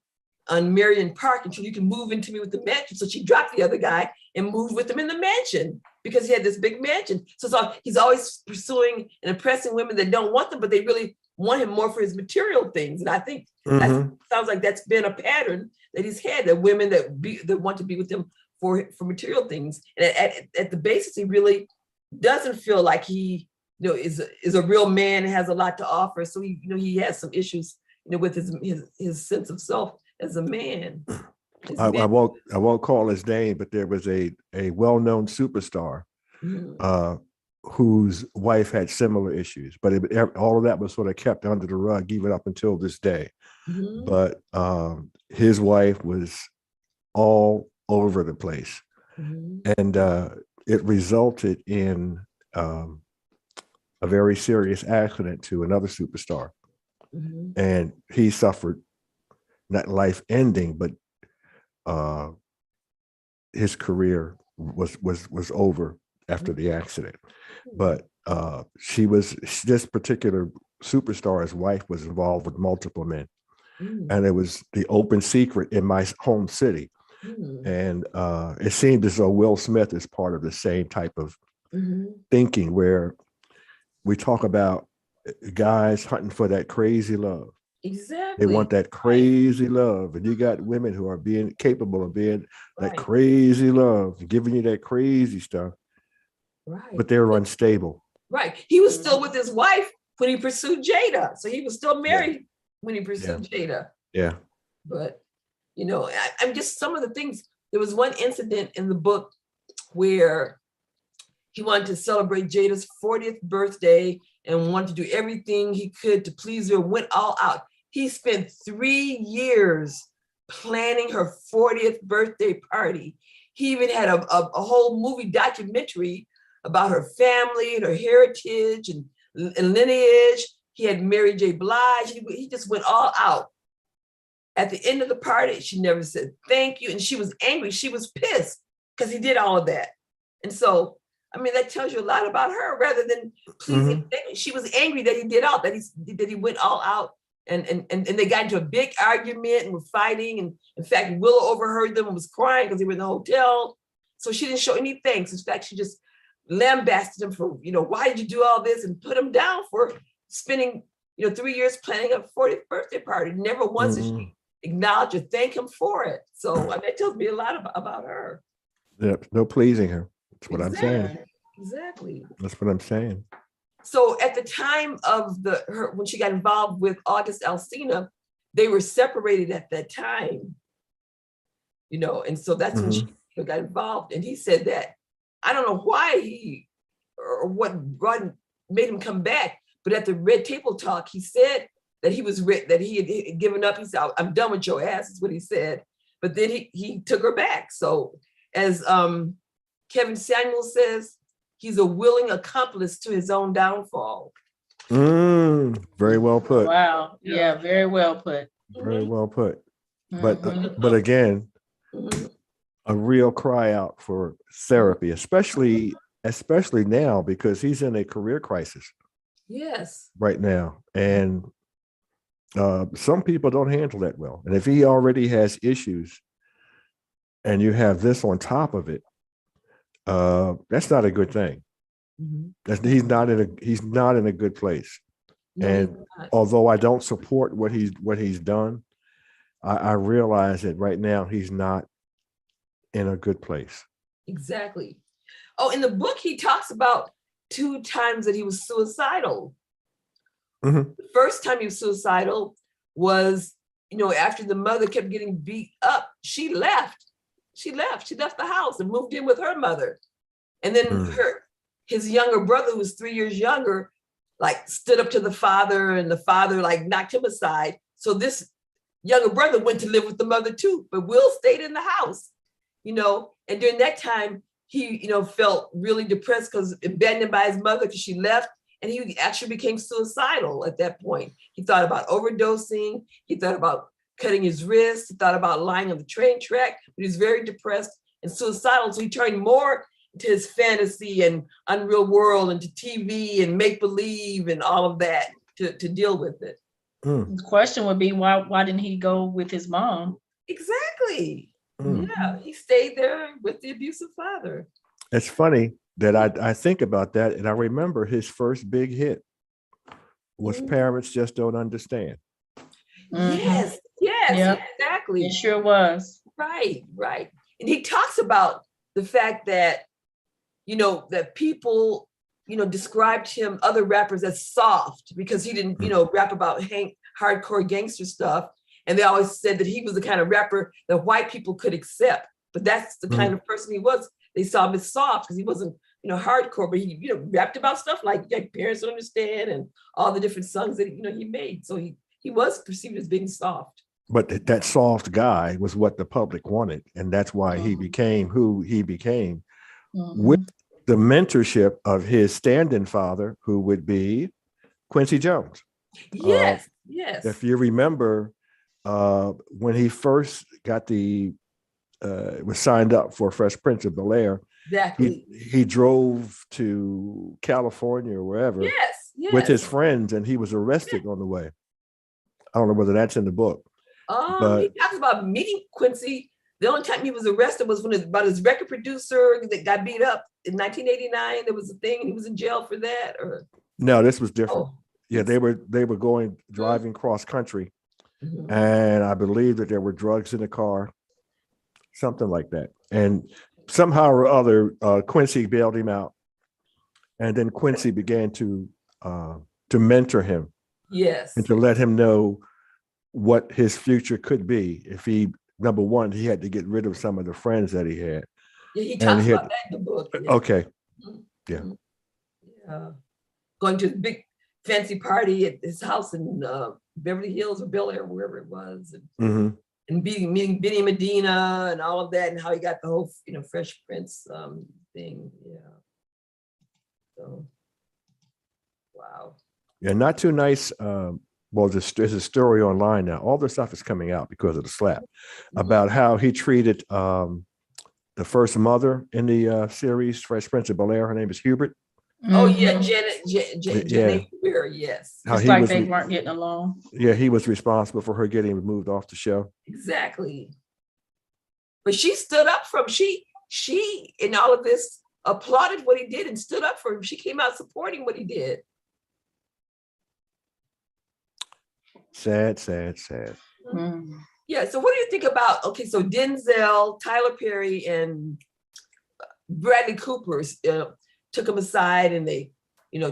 on Marion Park, and so you can move into me with the mansion. So she dropped the other guy and moved with him in the mansion because he had this big mansion. So he's always pursuing and impressing women that don't want them, but they really want him more for his material things. And I think that sounds like that's been a pattern that he's had, that women that want to be with him for material things. And at the basis, he really doesn't feel like he, is a real man and has a lot to offer. So he has some issues, with his sense of self as a man. I won't call his name, but there was a well-known superstar whose wife had similar issues, but all of that was sort of kept under the rug even up until this day. But his wife was all over the place, and it resulted in a very serious accident to another superstar, and he suffered not life-ending, but his career was over after the accident. But this particular superstar's wife was involved with multiple men, and it was the open secret in my home city. And it seemed as though Will Smith is part of the same type of thinking, where we talk about guys hunting for that crazy love. Exactly. They want that crazy love. And you got women who are being capable of being that crazy love, giving you that crazy stuff. Right. But they're unstable. Right. He was still with his wife when he pursued Jada. So he was still married when he pursued Jada. Yeah. But, I'm just some of the things. There was one incident in the book where he wanted to celebrate Jada's 40th birthday and wanted to do everything he could to please her, went all out. He spent 3 years planning her 40th birthday party. He even had a whole movie documentary about her family and her heritage and lineage. He had Mary J. Blige. He just went all out. At the end of the party, she never said thank you. And she was angry. She was pissed because he did all of that. And so, that tells you a lot about her rather than pleasing. She was angry that he did all, that he went all out. And they got into a big argument and were fighting. And in fact, Willow overheard them and was crying because they were in the hotel. So she didn't show any thanks. In fact, she just lambasted him for, why did you do all this, and put him down for spending, 3 years planning a 40th birthday party. Never once did she acknowledge or thank him for it. So that tells me a lot about her. Yeah, no pleasing her. That's what I'm saying. Exactly. That's what I'm saying. So at the time of when she got involved with August Alsina, they were separated at that time, and so that's when she got involved. And he said that, I don't know why or what made him come back, but at the Red Table Talk, he said that he had given up. He said, "I'm done with your ass," is what he said. But then he took her back. So as Kevin Samuel says, he's a willing accomplice to his own downfall. Very well put. Wow. Yeah, very well put. Very well put. But again, a real cry out for therapy, especially now, because he's in a career crisis. Yes. Right now. And some people don't handle that well. And if he already has issues and you have this on top of it, that's not a good thing. He's not in a good place. No, and although I don't support what he's done, I realize that right now he's not in a good place. Exactly. Oh, in the book, he talks about 2 times that he was suicidal. The first time he was suicidal was, after the mother kept getting beat up, she left. She left the house and moved in with her mother. And then his younger brother, who was 3 years younger, stood up to the father, and the father knocked him aside. So this younger brother went to live with the mother too, but Will stayed in the house, and during that time, he, felt really depressed because abandoned by his mother because she left. And he actually became suicidal at that point. He thought about overdosing. He thought about cutting his wrist. He thought about lying on the train track, but he was very depressed and suicidal. So he turned more to his fantasy and unreal world and to TV and make-believe and all of that to deal with it. The question would be, why didn't he go with his mom? Exactly. Yeah, he stayed there with the abusive father. It's funny that I think about that, and I remember his first big hit was Parents Just Don't Understand. Yes, Yep. exactly. It sure was. Right. And he talks about the fact that, that people, described him, other rappers, as soft because he didn't, rap about hardcore gangster stuff. And they always said that he was the kind of rapper that white people could accept. But that's the kind of person he was. They saw him as soft because he wasn't, hardcore, but he, rapped about stuff like Parents Don't Understand and all the different songs that, he made. So he was perceived as being soft. But that soft guy was what the public wanted. And that's why he became who he became with the mentorship of his stand-in father, who would be Quincy Jones. Yes. If you remember, when he first got was signed up for Fresh Prince of Bel-Air, exactly. He drove to California or wherever with his friends, and he was arrested on the way. I don't know whether that's in the book. He talks about meeting Quincy. The only time he was arrested was about his record producer that got beat up in 1989. There was a thing, and he was in jail for that. Or no, this was different. Yeah, they were driving cross country, and I believe that there were drugs in the car, something like that. And somehow or other, Quincy bailed him out, and then Quincy began to mentor him, and to let him know what his future could be. If he, number one, he had to get rid of some of the friends that he had. Yeah, he talks about that in the book. Yeah. Okay. Yeah. Going to the big fancy party at his house in Beverly Hills or Bel Air, wherever it was, and meeting Benny Medina and all of that, and how he got the whole Fresh Prince thing. Yeah. So, wow. Yeah, not too nice. Well, there's a story online now. All this stuff is coming out because of the slap about how he treated the first mother in the series, Fresh Prince of Bel-Air. Her name is Hubert. Oh yeah, Janet Weir, yes. How it's like they weren't getting along. Yeah, he was responsible for her getting removed off the show. Exactly. But she stood up for him. She in all of this applauded what he did and stood up for him. She came out supporting what he did. Sad. Yeah. So what do you think about, so Denzel, Tyler Perry, and Bradley Cooper took him aside, and they,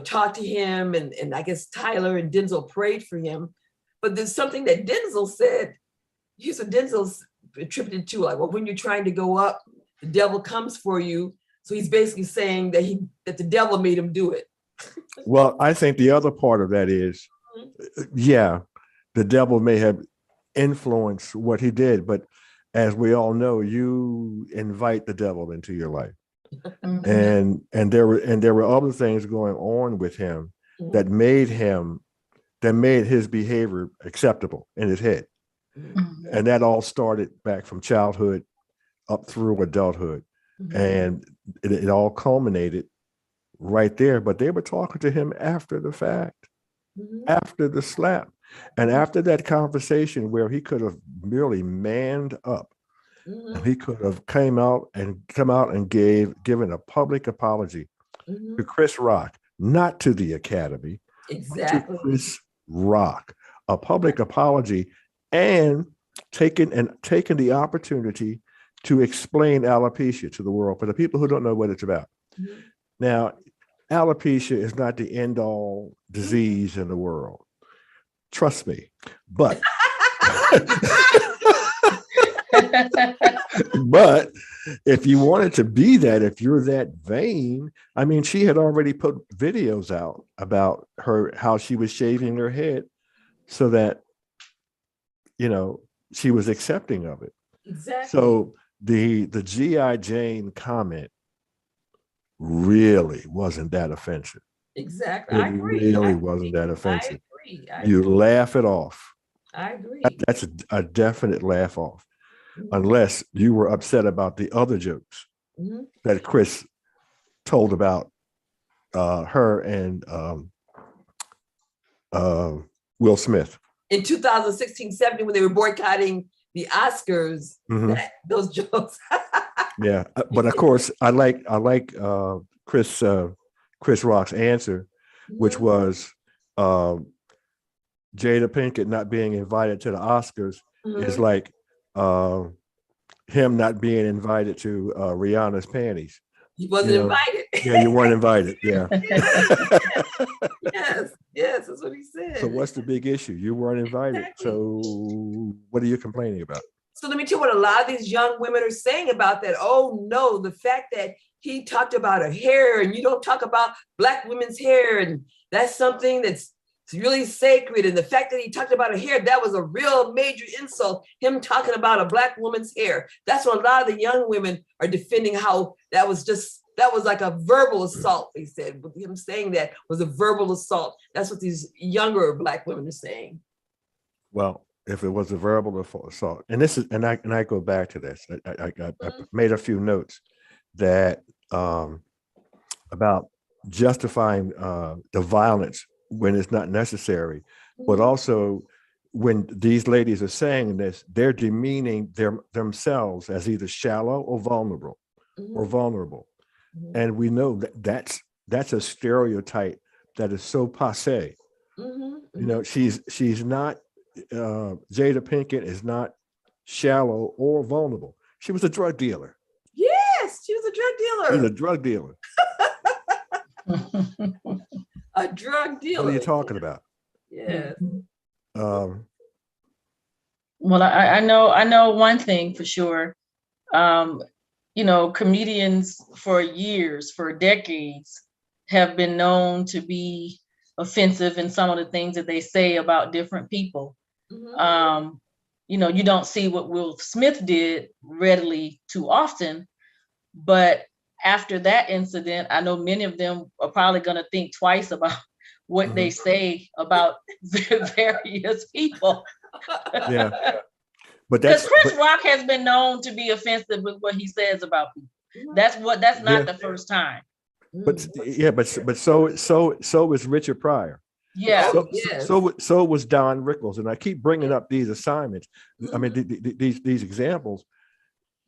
talked to him, and I guess Tyler and Denzel prayed for him. But there's something that Denzel said. Here's what Denzel's attributed to, like, well, when you're trying to go up, the devil comes for you. So he's basically saying that the devil made him do it. Well, I think the other part of that is, the devil may have influenced what he did, but as we all know, you invite the devil into your life. And there were other things going on with him that made his behavior acceptable in his head. And that all started back from childhood up through adulthood. And it all culminated right there. But they were talking to him after the fact, after the slap. And after that conversation where he could have merely manned up, he could have come out and given a public apology to Chris Rock, not to the Academy, to Chris Rock, a public apology, and taken the opportunity to explain alopecia to the world for the people who don't know what it's about. Now, alopecia is not the end all disease in the world. Trust me, but but if you wanted to be that, if you're that vain, I mean, she had already put videos out about how she was shaving her head so that, she was accepting of it. Exactly. So the G.I. Jane comment really wasn't that offensive. Exactly. It really wasn't that offensive. I agree. You laugh it off. I agree. That's a definite laugh off, unless you were upset about the other jokes that Chris told about her and Will Smith. In 2016-17, when they were boycotting the Oscars, those jokes. Yeah, but of course, I like Chris Rock's answer, which was Jada Pinkett not being invited to the Oscars is like him not being invited to Rihanna's panties. He wasn't invited. Yeah, you weren't invited. Yeah. Yes, that's what he said. So what's the big issue? You weren't invited. Exactly. So what are you complaining about? So let me tell you what a lot of these young women are saying about that. Oh no, the fact that he talked about her hair and you don't talk about Black women's hair, and that's something that's really sacred. And the fact that he talked about her hair, that was a real major insult, him talking about a Black woman's hair. That's what a lot of the young women are defending, how that was like a verbal assault, they said. With him saying that was a verbal assault. That's what these younger Black women are saying. Well, if it was a verbal assault, and I go back to this. I made a few notes that about justifying the violence when it's not necessary, but also when these ladies are saying this, they're demeaning themselves as either shallow or vulnerable, and we know that that's a stereotype that is so passé. She's not. Jada Pinkett is not shallow or vulnerable. She was a drug dealer. Yes, she was a drug dealer. She's a drug dealer. A drug dealer. What are you talking about? Yes. Well, I know one thing for sure. Comedians for decades have been known to be offensive in some of the things that they say about different people. You don't see what Will Smith did readily too often, but after that incident, I know many of them are probably going to think twice about what they say about various people. Yeah, but because Chris Rock has been known to be offensive with what he says about people. That's not the first time. But so is Richard Pryor. Yeah. So was Don Rickles, and I keep bringing up these assignments. I mean, these examples.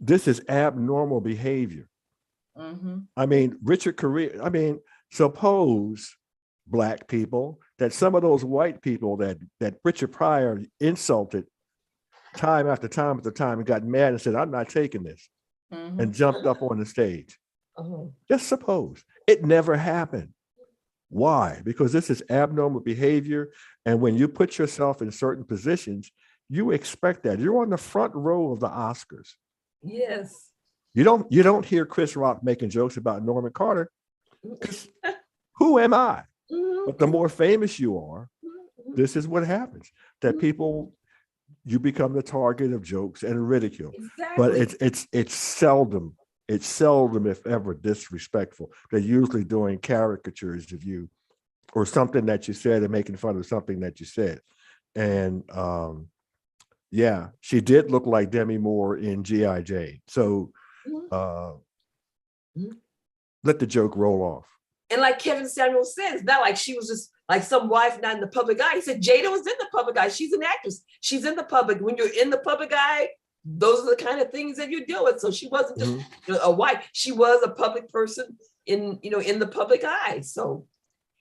This is abnormal behavior. I mean, suppose Black people that some of those white people that Richard Pryor insulted time after time after time and got mad and said, "I'm not taking this," and jumped up on the stage. Just suppose. It never happened. Why? Because this is abnormal behavior. And when you put yourself in certain positions, you expect that. You're on the front row of the Oscars. Yes. You don't hear Chris Rock making jokes about Norman Carter. Who am I? But the more famous you are, this is what happens. That you become the target of jokes and ridicule. Exactly. But it's seldom, if ever, disrespectful. They're usually doing caricatures of you or something that you said and making fun of something that you said. And she did look like Demi Moore in G.I. Jane. So let the joke roll off. And like Kevin Samuel said, it's not like she was just like some wife not in the public eye. He said Jada was in the public eye. She's an actress. She's in the public. When you're in the public eye, those are the kind of things that you deal with. So she wasn't just a wife. She was a public person in the public eye. So,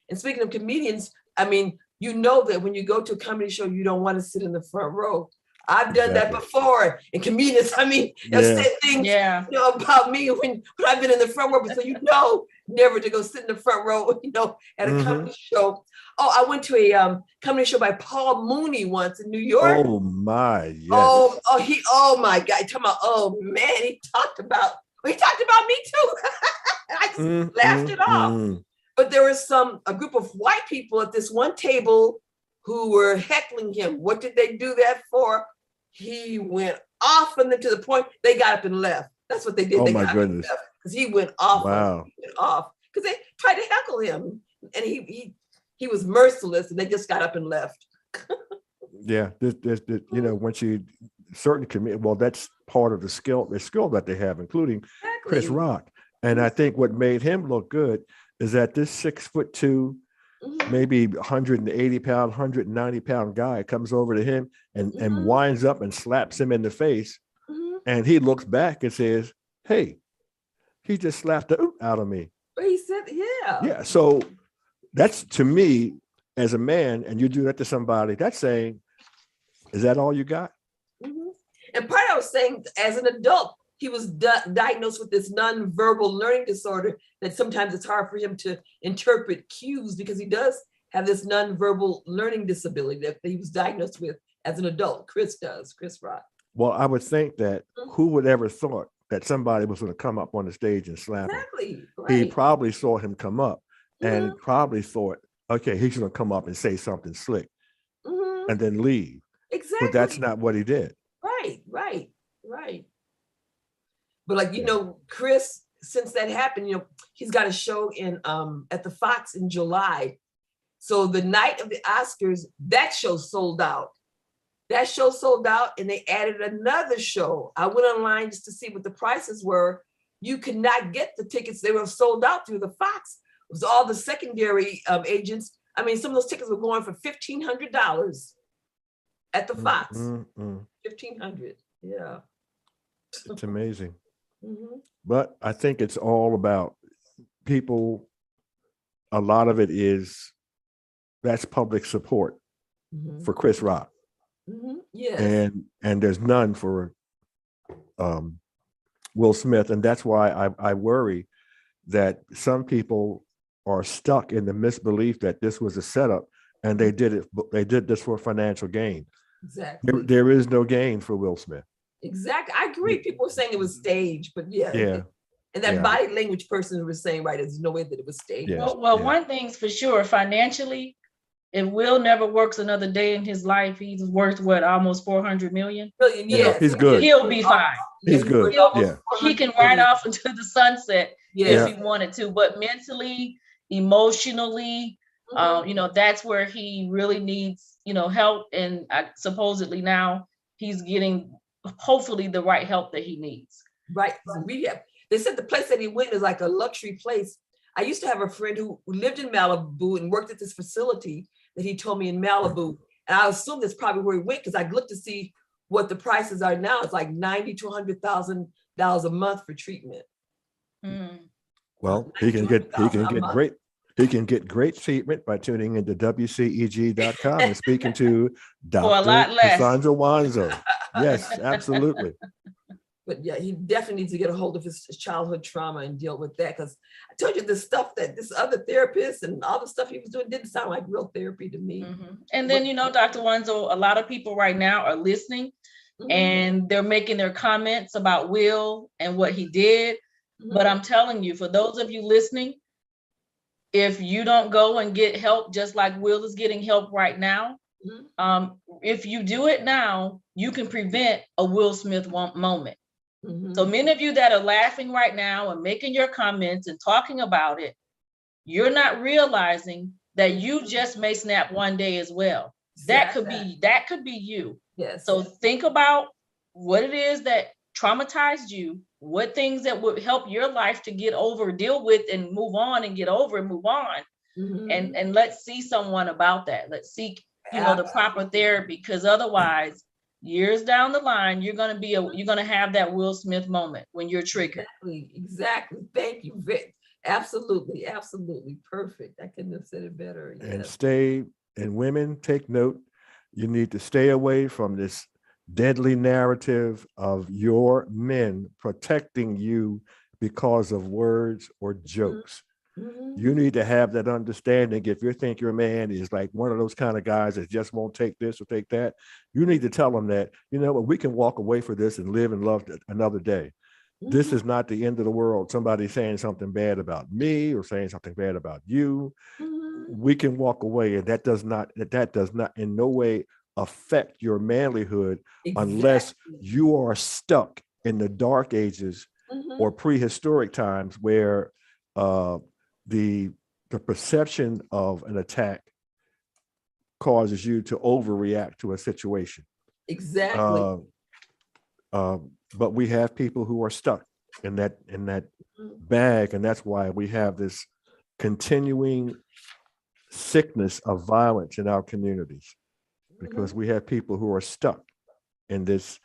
and speaking of comedians, I mean, that when you go to a comedy show, you don't want to sit in the front row. I've done that before. And comedians, I mean, they'll say things about me when I've been in the front row. So never to go sit in the front row, at a comedy show. Oh, I went to a comedy show by Paul Mooney once in New York. Oh my, yes. Oh my God. Talking about, oh man, he talked about me too. I just laughed it off. But there was a group of white people at this one table who were heckling him. What did they do that for? He went off on them to the point they got up and left. That's what they did. Oh my goodness. Because he went off. Wow. He went off because they tried to heckle him, and he was merciless, and they just got up and left. Yeah, once you that's part of the skill that they have, including Chris Rock. And I think what made him look good is that this 6'2", maybe 180 pound, 190 pound guy comes over to him and winds up and slaps him in the face. And he looks back and says, hey, he just slapped the oot out of me. But he said, yeah. Yeah. So that's, to me, as a man, and you do that to somebody, that's saying, is that all you got? And part I was saying, as an adult, he was diagnosed with this nonverbal learning disorder that sometimes it's hard for him to interpret cues because he does have this nonverbal learning disability that he was diagnosed with as an adult. Chris Rock. Well, I would think that who would ever thought that somebody was going to come up on the stage and slap him? Right. He probably saw him come up and probably thought, okay, he's going to come up and say something slick and then leave. Exactly. But that's not what he did. Right. But like, Chris, since that happened, he's got a show in at the Fox in July. So the night of the Oscars, that show sold out. And they added another show. I went online just to see what the prices were. You could not get the tickets. They were sold out through the Fox. It was all the secondary agents. I mean, some of those tickets were going for $1,500 at the Fox. $1,500. Yeah. It's amazing. But I think it's all about people. A lot of it that's public support for Chris Rock. Yes. And there's none for Will Smith. And that's why I worry that some people are stuck in the misbelief that this was a setup and they did this for financial gain. Exactly. There is no gain for Will Smith. Exactly. I agree. People were saying it was staged, but yeah. And that body language person was saying, right, there's no way that it was staged. Yeah. Well, one thing's for sure, financially, if Will never works another day in his life, he's worth almost 400 million. Yes. He's good. He'll be fine. He's good. He can ride off into the sunset if he wanted to, but mentally, emotionally, that's where he really needs, help. And supposedly now he's getting hopefully the right help that he needs. Right. They said the place that he went is like a luxury place. I used to have a friend who lived in Malibu and worked at this facility that he told me in Malibu. And I assume that's probably where he went because I looked to see what the prices are now. It's like $90,000 to $100,000 a month for treatment. Well, he can get great treatment by tuning into WCEG.com and speaking to Dr. Cassandra Wanzo. Yes, absolutely. But yeah, he definitely needs to get a hold of his childhood trauma and deal with that. Because I told you the stuff that this other therapist and all the stuff he was doing didn't sound like real therapy to me. And then, Dr. Wanzo, a lot of people right now are listening and they're making their comments about Will and what he did. But I'm telling you, for those of you listening, if you don't go and get help, just like Will is getting help right now, if you do it now, you can prevent a Will Smith moment. So many of you that are laughing right now and making your comments and talking about it, you're not realizing that you just may snap one day as well. That could be you. Yes. So think about what it is that traumatized you, what things that would help your life to get over, deal with, and move on and get over and move on. And let's see someone about that. Let's seek, the proper therapy, because otherwise, years down the line, you're gonna have that Will Smith moment when you're triggered. Exactly. Thank you. Absolutely. Perfect. I couldn't have said it better. Yes. And women, take note. You need to stay away from this deadly narrative of your men protecting you because of words or jokes. You need to have that understanding. If you think your man is like one of those kind of guys that just won't take this or take that, you need to tell him that, we can walk away from this and live and love another day. This is not the end of the world. Somebody saying something bad about me or saying something bad about you. We can walk away, and that does not in no way affect your manlyhood unless you are stuck in the dark ages or prehistoric times where the perception of an attack causes you to overreact to a situation. Exactly. But we have people who are stuck in that bag, and that's why we have this continuing sickness of violence in our communities, because we have people who are stuck in this,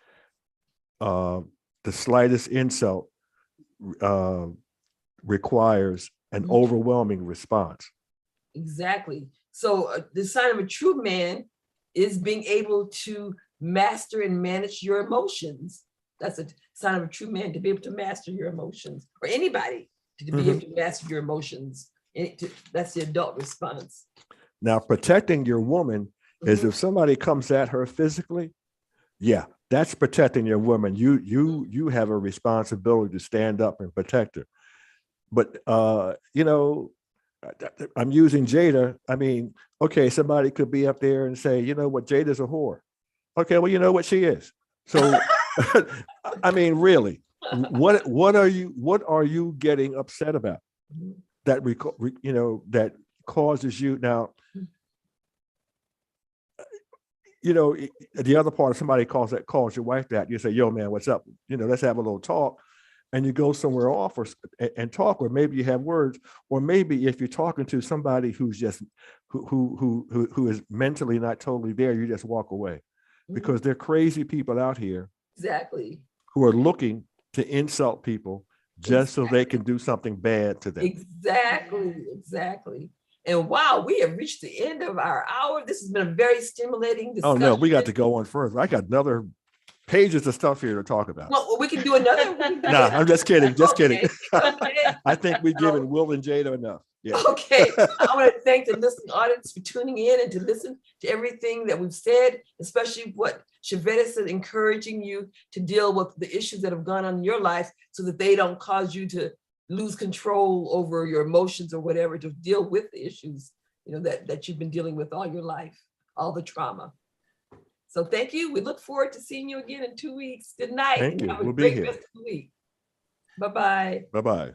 the slightest insult requires an overwhelming response. Exactly. So the sign of a true man is being able to master and manage your emotions. That's a sign of a true man, to be able to master your emotions, or anybody to be able to master your emotions. That's the adult response. Now, protecting your woman is if somebody comes at her physically, yeah, that's protecting your woman. You have a responsibility to stand up and protect her. But you know, I'm using Jada. I mean, okay, somebody could be up there and say, you know what, Jada's a whore. Okay, well, you know what she is. So, I mean, really, what are you getting upset about? That you know, that causes you now. You know, the other part, if somebody calls your wife that, you say, yo, man, what's up? You know, let's have a little talk. And you go somewhere off and talk, or maybe you have words, or maybe if you're talking to somebody who's just who is mentally not totally there, you just walk away, because there are crazy people out here Exactly. who are looking to insult people just so they can do something bad to them. Exactly. And wow, we have reached the end of our hour. This has been a very stimulating discussion. Oh no, we got to go on further. I got another pages of stuff here to talk about. Well, we can do another. Nah, I'm just kidding. Just Okay. kidding. I think we've given Will and Jada enough. Yeah. Okay. I want to thank the listening audience for tuning in and to listen to everything that we've said, especially what Shavett said, encouraging you to deal with the issues that have gone on in your life so that they don't cause you to lose control over your emotions or whatever, to deal with the issues, you know, that you've been dealing with all your life, all the trauma. So thank you. We look forward to seeing you again in 2 weeks. Good night. Thank you. Have a We'll be great here. rest of the week. Bye-bye. Bye-bye.